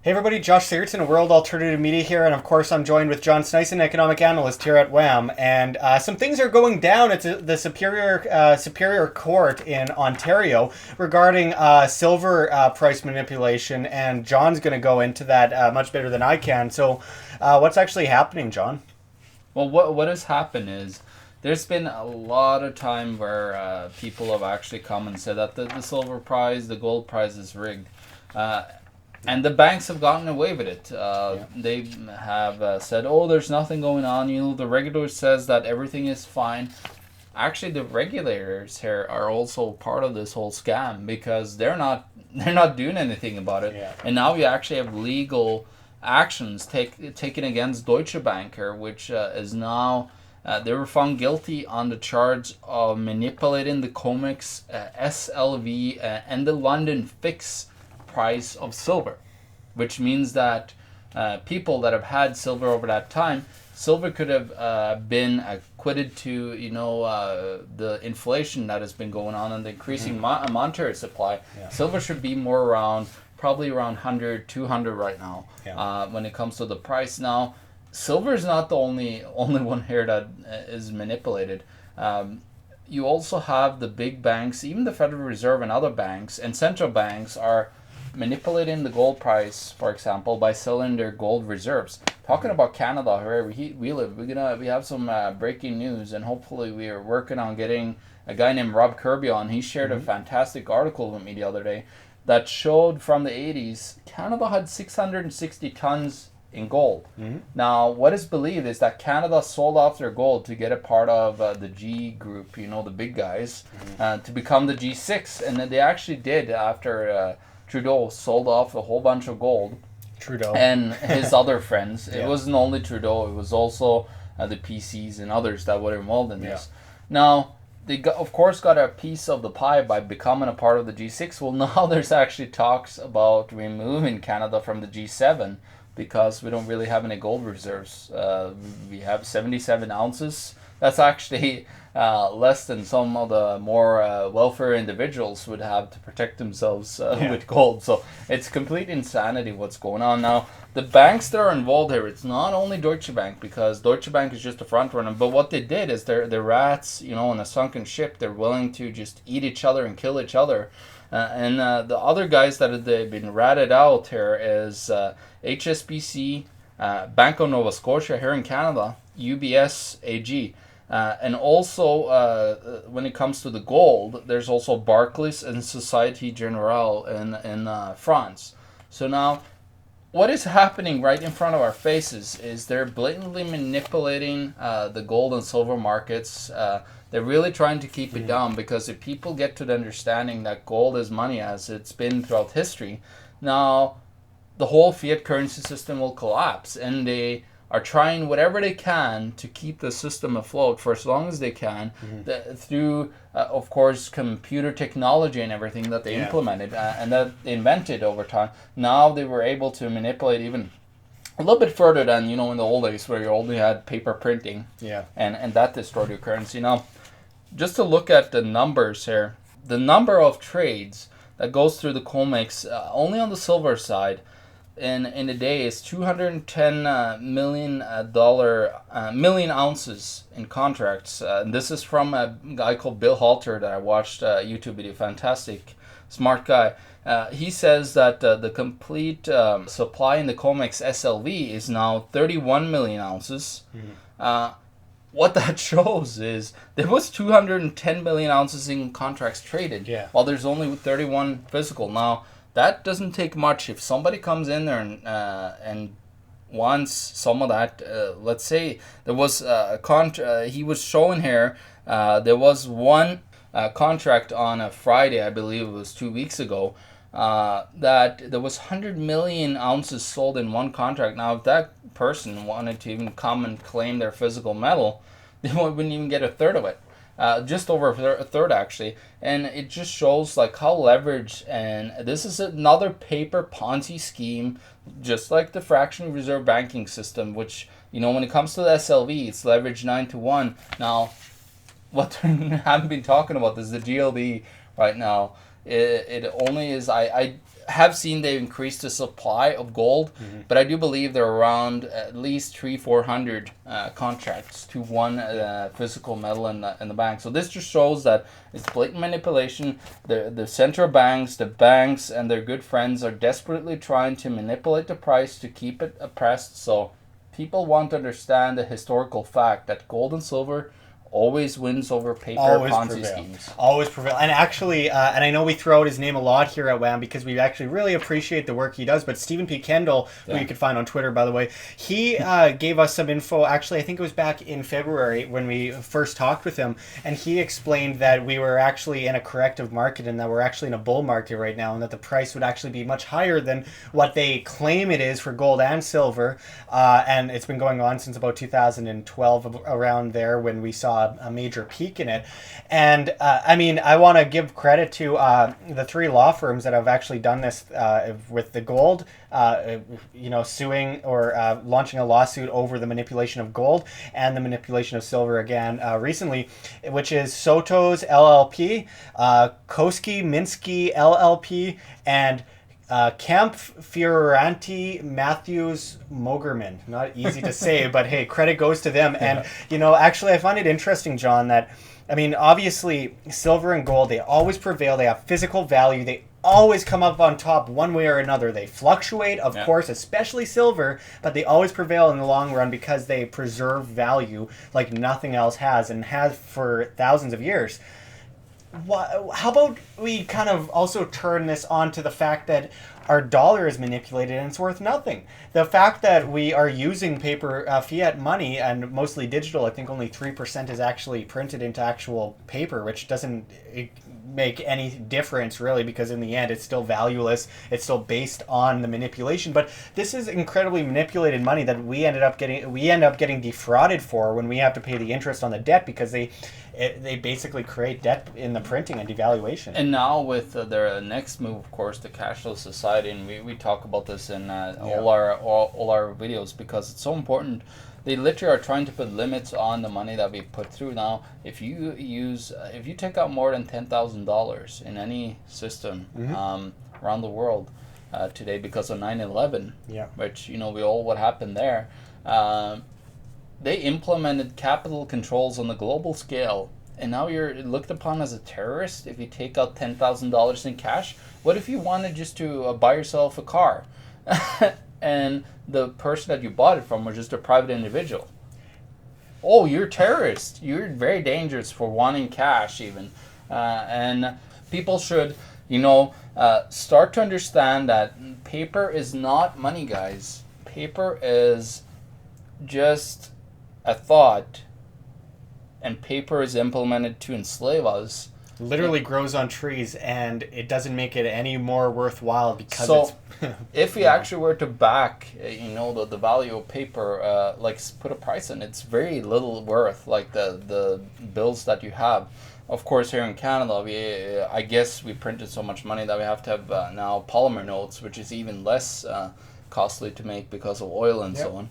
Hey everybody, Josh Sigurdsson, World Alternative Media here, and of course I'm joined with John Snyson, economic analyst here at WAM. And some things are going down at the Superior Court in Ontario regarding silver price manipulation, and John's going to go into that much better than I can. So what's actually happening, John? Well, what has happened is there's been a lot of time where people have actually come and said that the silver price, the gold price is rigged. And the banks have gotten away with it. They have said, oh, there's nothing going on. The regulator says that everything is fine. Actually, the regulators here are also part of this whole scam because they're not doing anything about it. Yeah. And now we actually have legal actions taken against Deutsche Bank here, which is now... they were found guilty on the charge of manipulating the COMEX, SLV, and the London fix price of silver, which means that people that have had silver over that time, silver could have been acquitted to the inflation that has been going on and the increasing monetary supply. Yeah. Silver should be more probably around 100, 200 right now. Yeah. When it comes to the price. Now, silver is not the only one here that is manipulated. You also have the big banks, even the Federal Reserve and other banks and central banks are manipulating the gold price, for example, by selling their gold reserves. Talking about Canada, where we live, we have some breaking news, and hopefully we are working on getting a guy named Rob Kirby on. He shared a fantastic article with me the other day that showed from the 80s, Canada had 660 tons in gold. Now, what is believed is that Canada sold off their gold to get a part of the G group, the big guys, to become the G6, and then they actually did after Trudeau sold off a whole bunch of gold. Trudeau. And his other friends. Yeah. It wasn't only Trudeau, it was also the PCs and others that were involved in this. Now, they of course got a piece of the pie by becoming a part of the G6. Well, now there's actually talks about removing Canada from the G7 because we don't really have any gold reserves. We have 77 ounces. That's actually less than some of the more welfare individuals would have to protect themselves with gold. So it's complete insanity what's going on now. The banks that are involved here, it's not only Deutsche Bank, because Deutsche Bank is just a front runner, but what they did is they're rats, in a sunken ship. They're willing to just eat each other and kill each other. And the other guys that have been ratted out here is HSBC, Bank of Nova Scotia here in Canada, UBS AG. And also, when it comes to the gold, there's also Barclays and Société Générale in France. So now, what is happening right in front of our faces is they're blatantly manipulating the gold and silver markets. They're really trying to keep it down because if people get to the understanding that gold is money as it's been throughout history, now the whole fiat currency system will collapse, and they are trying whatever they can to keep the system afloat for as long as they can through, of course, computer technology and everything that they implemented and that they invented over time. Now they were able to manipulate even a little bit further than, in the old days where you only had paper printing and that destroyed your currency. Now, just to look at the numbers here, the number of trades that goes through the COMEX, only on the silver side, in a day is 210 million ounces in contracts. This is from a guy called Bill Halter that I watched a YouTube video. Fantastic, smart guy. He says that the complete supply in the COMEX SLV is now 31 million ounces. What that shows is there was 210 million ounces in contracts traded, while there's only 31 physical. Now, that doesn't take much. If somebody comes in there and wants some of that, let's say there was he was showing here, there was one contract on a Friday, I believe it was 2 weeks ago, that there was 100 million ounces sold in one contract. Now, if that person wanted to even come and claim their physical metal, they wouldn't even get a third of it. Just over a third actually, and it just shows like how leveraged, and this is another paper Ponzi scheme, just like the fractional reserve banking system, which when it comes to the SLV, it's leveraged 9-to-1. Now, what we haven't been talking about is the GLD right now It only is, I have seen they've increased the supply of gold, but I do believe they're around at least 400 contracts to one physical metal in the bank. So this just shows that it's blatant manipulation. The central banks, the banks, and their good friends are desperately trying to manipulate the price to keep it oppressed. So people want to understand the historical fact that gold and silver always wins over paper Ponzi schemes. Always prevail. And actually, and I know we throw out his name a lot here at WAM because we actually really appreciate the work he does, but Stephen P. Kendall, who you can find on Twitter, by the way, he gave us some info. Actually, I think it was back in February when we first talked with him, and he explained that we were actually in a corrective market and that we're actually in a bull market right now, and that the price would actually be much higher than what they claim it is for gold and silver. And it's been going on since about 2012, around there, when we saw a major peak in it. And I mean, I want to give credit to the 3 law firms that have actually done this with the gold, suing or launching a lawsuit over the manipulation of gold and the manipulation of silver again recently, which is Sotos LLP, Koskie, Minsky LLP, and Camp Fiorante Matthews Mogerman. Not easy to say, but hey, credit goes to them. And, actually I find it interesting, John, that, I mean, obviously silver and gold, they always prevail. They have physical value. They always come up on top one way or another. They fluctuate, of course, especially silver, but they always prevail in the long run because they preserve value like nothing else has, and has for thousands of years. How about we kind of also turn this on to the fact that our dollar is manipulated and it's worth nothing. The fact that we are using paper fiat money, and mostly digital, I think only 3% is actually printed into actual paper, which doesn't make any difference really, because in the end it's still valueless. It's still based on the manipulation. But this is incredibly manipulated money that we end up getting defrauded for when we have to pay the interest on the debt, because they basically create debt in the printing and devaluation. And now with their next move, of course, the cashless society, and we talk about this in all our videos because it's so important. They literally are trying to put limits on the money that we put through. Now, if you take out more than $10,000 in any system around the world today because of 9/11, which we all what happened there. They implemented capital controls on the global scale, and now you're looked upon as a terrorist if you take out $10,000 in cash. What if you wanted just to buy yourself a car, and the person that you bought it from was just a private individual? Oh, you're a terrorist. You're very dangerous for wanting cash even. And people should, start to understand that paper is not money, guys. Paper is just a thought, and paper is implemented to enslave us. Literally grows on trees, and it doesn't make it any more worthwhile because it's if we actually were to back the value of paper, put a price on it, it's very little worth, like the bills that you have. Of course, here in Canada, I guess we printed so much money that we have to have now polymer notes, which is even less costly to make because of oil and so on.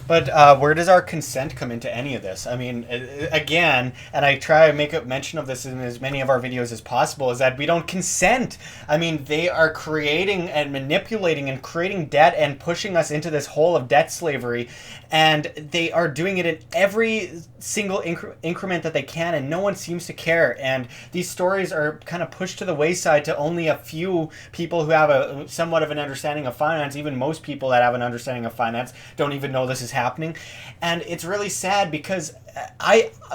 But where does our consent come into any of this? I mean, again, and I try to make a mention of this in as many of our videos as possible, is that we don't consent. I mean, they are creating and manipulating and creating debt and pushing us into this hole of debt slavery. And they are doing it in every single increment that they can, and no one seems to care. And these stories are kind of pushed to the wayside to only a few people who have a somewhat of an understanding of finance. Even most people that have an understanding of finance don't even know this is happening. And it's really sad because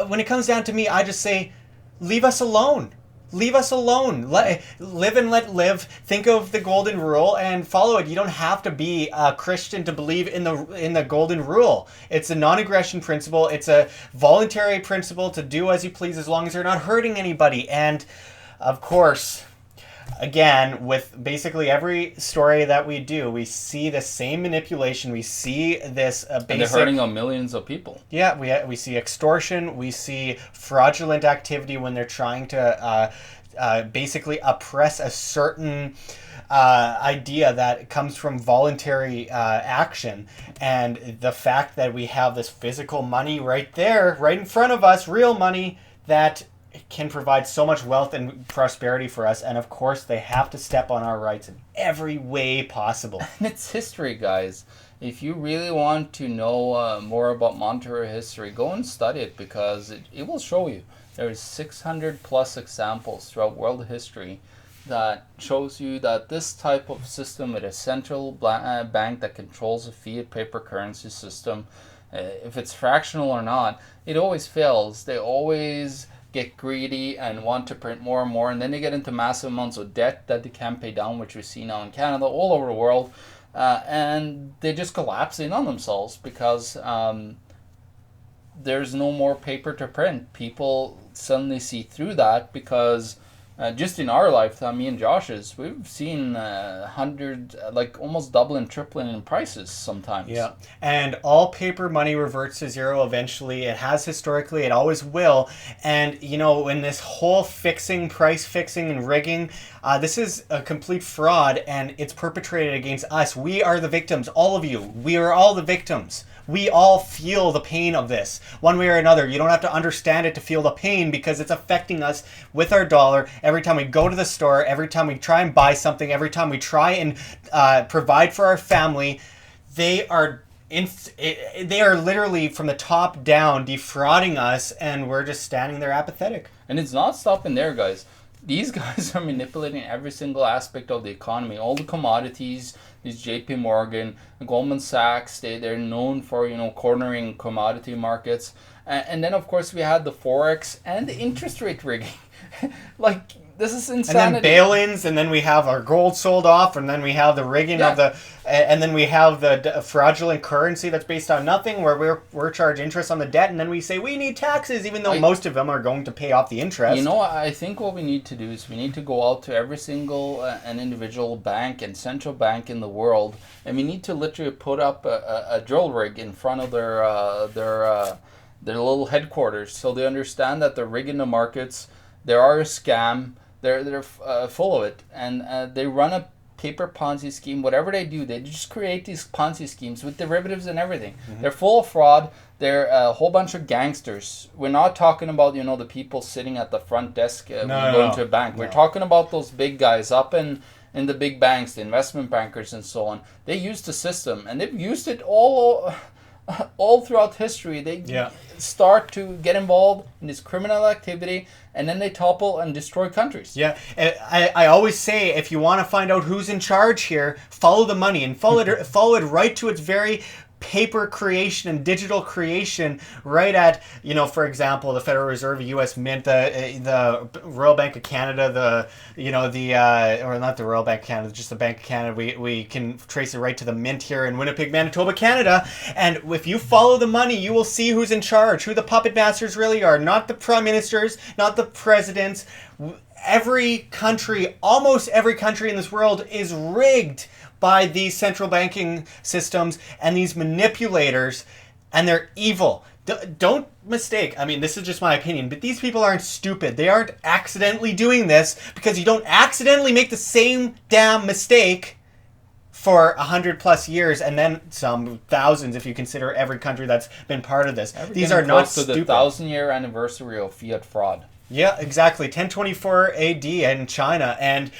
when it comes down to me, I just say, leave us alone. Leave us alone. Live and let live. Think of the golden rule and follow it. You don't have to be a Christian to believe in the golden rule. It's a non-aggression principle. It's a voluntary principle to do as you please as long as you're not hurting anybody. And of course, again, with basically every story that we do, we see the same manipulation. We see this basic... And they're hurting on millions of people. Yeah, we see extortion. We see fraudulent activity when they're trying to basically oppress a certain idea that comes from voluntary action. And the fact that we have this physical money right there, right in front of us, real money, that can provide so much wealth and prosperity for us, and of course they have to step on our rights in every way possible. And it's history, guys. If you really want to know more about monetary history, go and study it, because it will show you. There's 600 plus examples throughout world history that shows you that this type of system with a central bank that controls a fiat paper currency system, if it's fractional or not, it always fails. They always get greedy and want to print more and more, and then they get into massive amounts of debt that they can't pay down, which we see now in Canada, all over the world, and they just collapse in on themselves because there's no more paper to print. People suddenly see through that because just in our lifetime, me and Josh's, we've seen almost doubling, tripling in prices sometimes. Yeah, and all paper money reverts to zero eventually. It has historically, it always will. And, in this whole price fixing and rigging, this is a complete fraud, and it's perpetrated against us. We are the victims, all of you. We are all the victims. We all feel the pain of this, one way or another. You don't have to understand it to feel the pain, because it's affecting us with our dollar. Every time we go to the store, every time we try and buy something, every time we try and provide for our family, they are literally from the top down defrauding us, and we're just standing there apathetic. And it's not stopping there, guys. These guys are manipulating every single aspect of the economy, all the commodities. These JP Morgan, Goldman Sachs, they're known for, cornering commodity markets. And then, of course, we had the Forex and the interest rate rigging. This is insanity. And then bail-ins, and then we have our gold sold off, and then we have the rigging of and then we have the fraudulent currency that's based on nothing, where we're charged interest on the debt, and then we say we need taxes, even though most of them are going to pay off the interest. I think what we need to do is we need to go out to every single and individual bank and central bank in the world, and we need to literally put up a drill rig in front of their little headquarters, so they understand that they're rigging the markets. They are a scam. They're full of it, and they run a paper Ponzi scheme. Whatever they do, they just create these Ponzi schemes with derivatives and everything. Mm-hmm. They're full of fraud. They're a whole bunch of gangsters. We're not talking about the people sitting at the front desk when you go into a bank. No. We're talking about those big guys up in the big banks, the investment bankers and so on. They use the system, and they've used it all throughout history. They start to get involved in this criminal activity, and then they topple and destroy countries. Yeah, I always say, if you want to find out who's in charge here, follow the money, and follow it right to its very paper creation and digital creation, right at, for example, the Federal Reserve, the U.S. Mint, the Royal Bank of Canada, or not the Royal Bank of Canada, just the Bank of Canada. We can trace it right to the Mint here in Winnipeg, Manitoba, Canada. And if you follow the money, you will see who's in charge, who the puppet masters really are. Not the prime ministers, not the presidents. Every country, almost every country in this world is rigged by these central banking systems and these manipulators, and they're evil. Don't mistake. I mean, this is just my opinion, but these people aren't stupid. They aren't accidentally doing this, because you don't accidentally make the same damn mistake for 100+ years, and then some thousands if you consider every country that's been part of this. These are not stupid. To the 1,000-year anniversary of fiat fraud. Yeah, exactly. 1024 AD in China, and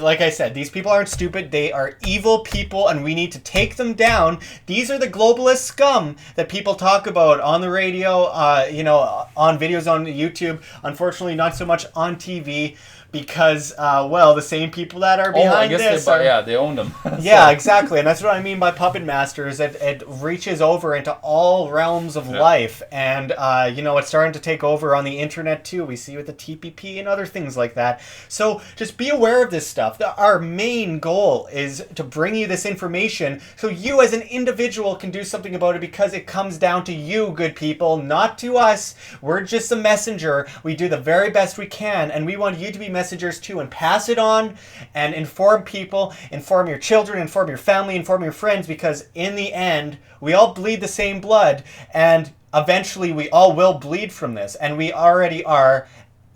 like I said, these people aren't stupid. They are evil people, and we need to take them down. These are the globalist scum that people talk about on the radio, on videos on YouTube. Unfortunately, not so much on TV, because, the same people that are behind this. They own them. Yeah, exactly. And that's what I mean by puppet masters. It reaches over into all realms of life. And, it's starting to take over on the internet, too. We see with the TPP and other things like that. So just be aware of this stuff. Our main goal is to bring you this information so you as an individual can do something about it, because it comes down to you, good people, not to us. We're just a messenger. We do the very best we can, and we want you to be messengers too, and pass it on and inform people, inform your children, inform your family, inform your friends, because in the end, we all bleed the same blood, and eventually we all will bleed from this, and we already are,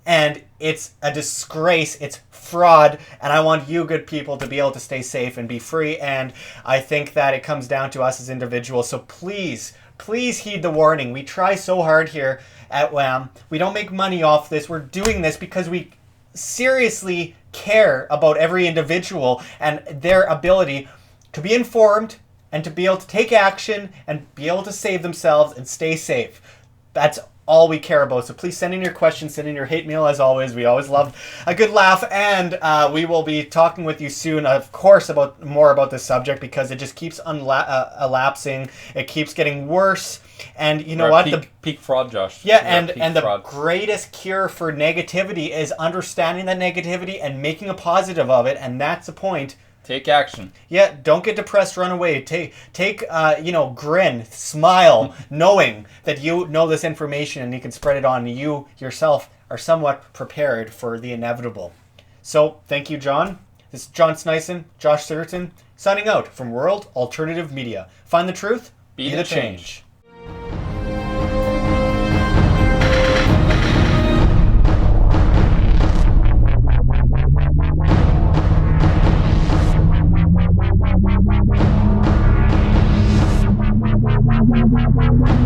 and it's a disgrace. It's fraud, and I want you good people to be able to stay safe and be free, and I think that it comes down to us as individuals. So please please heed the warning. We try so hard here at WAM. We don't make money off this. We're doing this because we seriously care about every individual and their ability to be informed and to be able to take action and be able to save themselves and stay safe. That's all we care about. So please send in your questions, send in your hate mail as always. We always love a good laugh, and we will be talking with you soon, of course, about more about this subject because it just keeps elapsing. It keeps getting worse, and you know what? Peak fraud, Josh. Yeah, and the greatest cure for negativity is understanding that negativity and making a positive of it, and that's the point. Take action. Yeah, don't get depressed, run away. Take grin, smile, knowing that you know this information and you can spread it on. You yourself are somewhat prepared for the inevitable. So, thank you, John. This is John Snyson, Josh Sirton, signing out from World Alternative Media. Find the truth, be the change. Thank you.